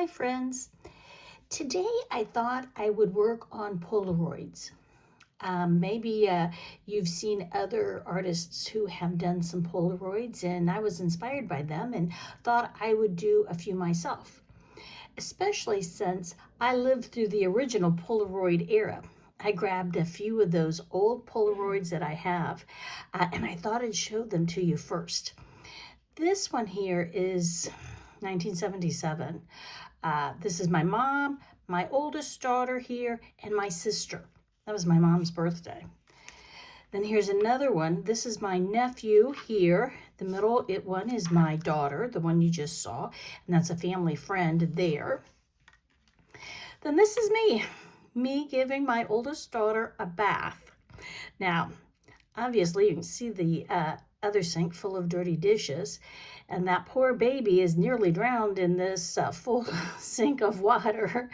Hi friends. Today I thought I would work on Polaroids. Maybe you've seen other artists who have done some Polaroids, and I was inspired by them and thought I would do a few myself, especially since I lived through the original Polaroid era. I grabbed a few of those old Polaroids that I have, and I thought I'd show them to you first. This one here is 1977. This is my mom, my oldest daughter here, and my sister. That was my mom's birthday. Then here's another one. This is my nephew here. The middle one is my daughter, the one you just saw, and that's a family friend there. Then this is me giving my oldest daughter a bath. Now, obviously you can see the other sink full of dirty dishes, and that poor baby is nearly drowned in this full sink of water.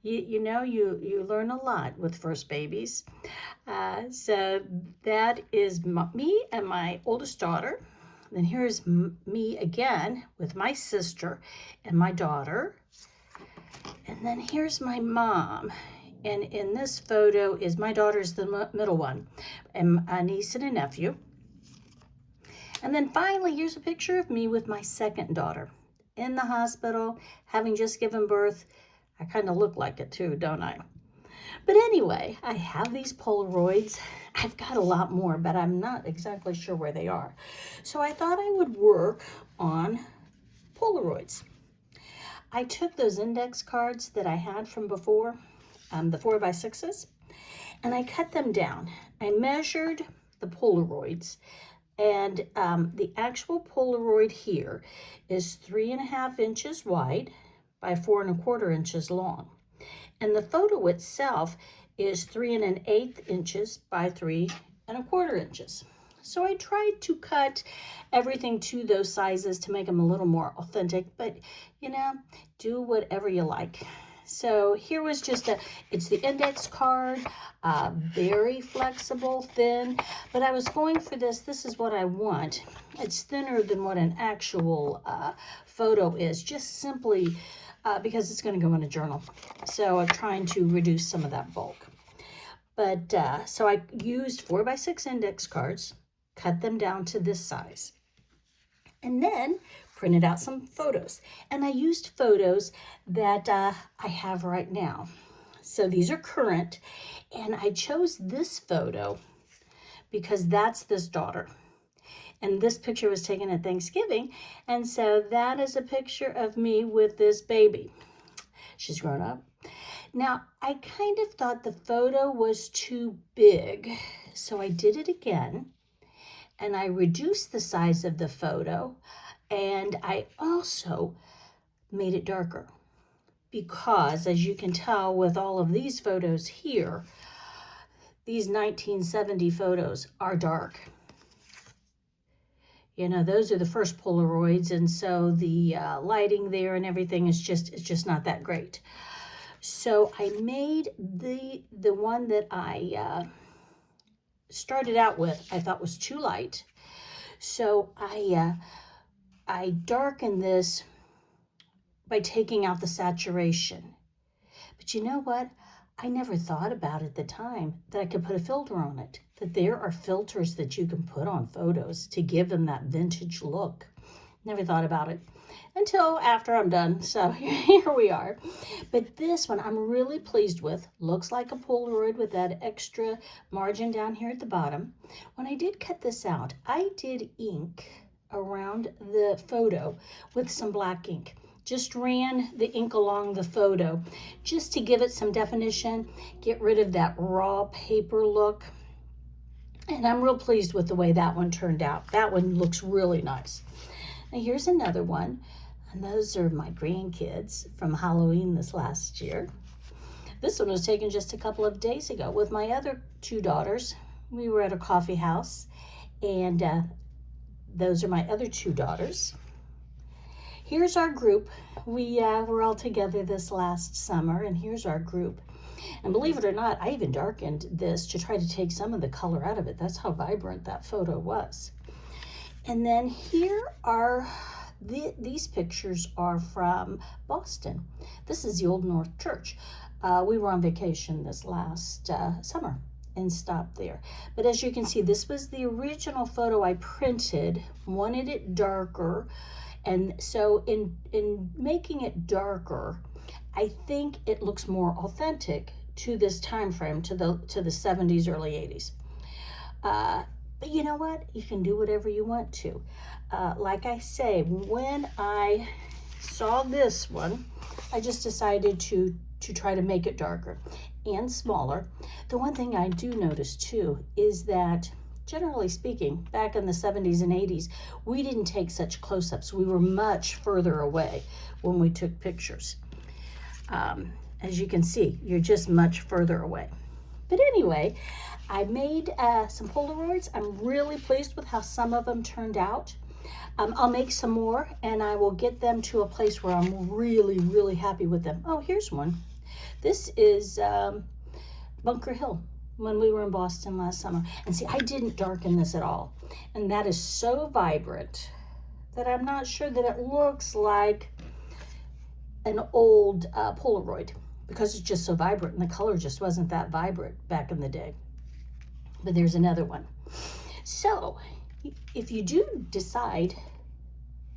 You learn a lot with first babies. So that is me and my oldest daughter. Then here's me again with my sister and my daughter. And then here's my mom. And in this photo is my daughter's the middle one, and a niece and a nephew. And then finally, here's a picture of me with my second daughter in the hospital, having just given birth. I kind of look like it too, don't I? But anyway, I have these Polaroids. I've got a lot more, but I'm not exactly sure where they are. So I thought I would work on Polaroids. I took those index cards that I had from before, the 4x6s, and I cut them down. I measured the Polaroids, and the actual Polaroid here is 3.5 inches wide by 4.25 inches long. And the photo itself is 3.125 inches by 3.25 inches. So I tried to cut everything to those sizes to make them a little more authentic, but do whatever you like. So here was it's the index card, very flexible, thin, but I was going for this is what I want. It's thinner than what an actual photo is, just simply because it's going to go in a journal. So I'm trying to reduce some of that bulk. But so I used 4x6 index cards, cut them down to this size, and then printed out some photos. And I used photos that I have right now. So these are current, and I chose this photo because that's this daughter. And this picture was taken at Thanksgiving, and so that is a picture of me with this baby. She's grown up. Now, I kind of thought the photo was too big, so I did it again, and I reduced the size of the photo, and I also made it darker because, as you can tell with all of these photos here, these 1970 photos are dark. Those are the first Polaroids, and so the lighting there and everything is just not that great. So I made the one that I started out with, I thought was too light. So I darkened this by taking out the saturation. But you know what? I never thought about at the time that I could put a filter on it, that there are filters that you can put on photos to give them that vintage look. Never thought about it until after I'm done. So here we are. But this one I'm really pleased with. Looks like a Polaroid with that extra margin down here at the bottom. When I did cut this out, I did ink around the photo with some black ink. Just ran the ink along the photo just to give it some definition, get rid of that raw paper look. And I'm real pleased with the way that one turned out. That one looks really nice. Now here's another one, and those are my grandkids from Halloween this last year. This one was taken just a couple of days ago with my other two daughters. We were at a coffee house, and those are my other two daughters. Here's our group. We were all together this last summer, and here's our group. And believe it or not, I even darkened this to try to take some of the color out of it. That's how vibrant that photo was. And then here are These pictures are from Boston. This is the Old North Church. We were on vacation this last summer and stopped there. But as you can see, this was the original photo I printed, wanted it darker. And so in making it darker, I think it looks more authentic to this time frame, to the 70s, early 80s. But you know what? You can do whatever you want to. Like I say, when I saw this one, I just decided to try to make it darker and smaller. The one thing I do notice too is that, generally speaking, back in the 70s and 80s, we didn't take such close-ups. We were much further away when we took pictures. As you can see, you're just much further away. But anyway, I made some Polaroids. I'm really pleased with how some of them turned out. I'll make some more, and I will get them to a place where I'm really, really happy with them. Oh, here's one. This is Bunker Hill when we were in Boston last summer. And see, I didn't darken this at all. And that is so vibrant that I'm not sure that it looks like an old Polaroid, because it's just so vibrant, and the color just wasn't that vibrant back in the day. But there's another one. So if you do decide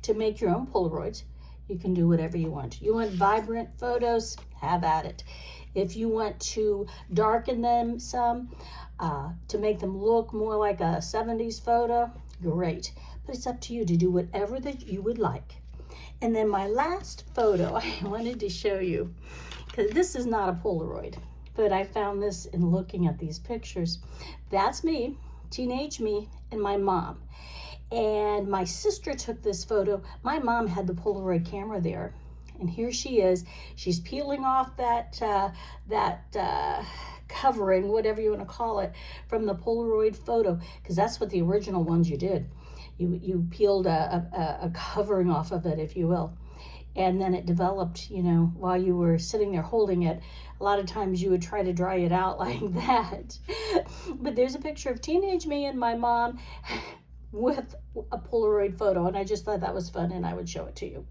to make your own Polaroids, you can do whatever you want. You want vibrant photos? Have at it. If you want to darken them some, to make them look more like a 70s photo, great. But it's up to you to do whatever that you would like. And then my last photo I wanted to show you, because this is not a Polaroid, but I found this in looking at these pictures. That's me, teenage me, and my mom. And my sister took this photo. My mom had the Polaroid camera there. And here she is. She's peeling off that covering, whatever you want to call it, from the Polaroid photo, because that's what the original ones you did. You peeled a covering off of it, if you will. And then it developed, you know, while you were sitting there holding it. A lot of times you would try to dry it out like that. But there's a picture of teenage me and my mom with a Polaroid photo, and I just thought that was fun, and I would show it to you.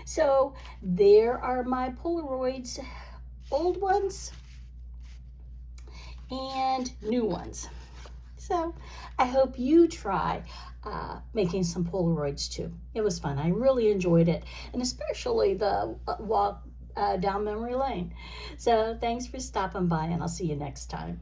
So there are my Polaroids, old ones and new ones. So I hope you try making some Polaroids too. It was fun. I really enjoyed it, and especially the walk down memory lane. So thanks for stopping by, and I'll see you next time.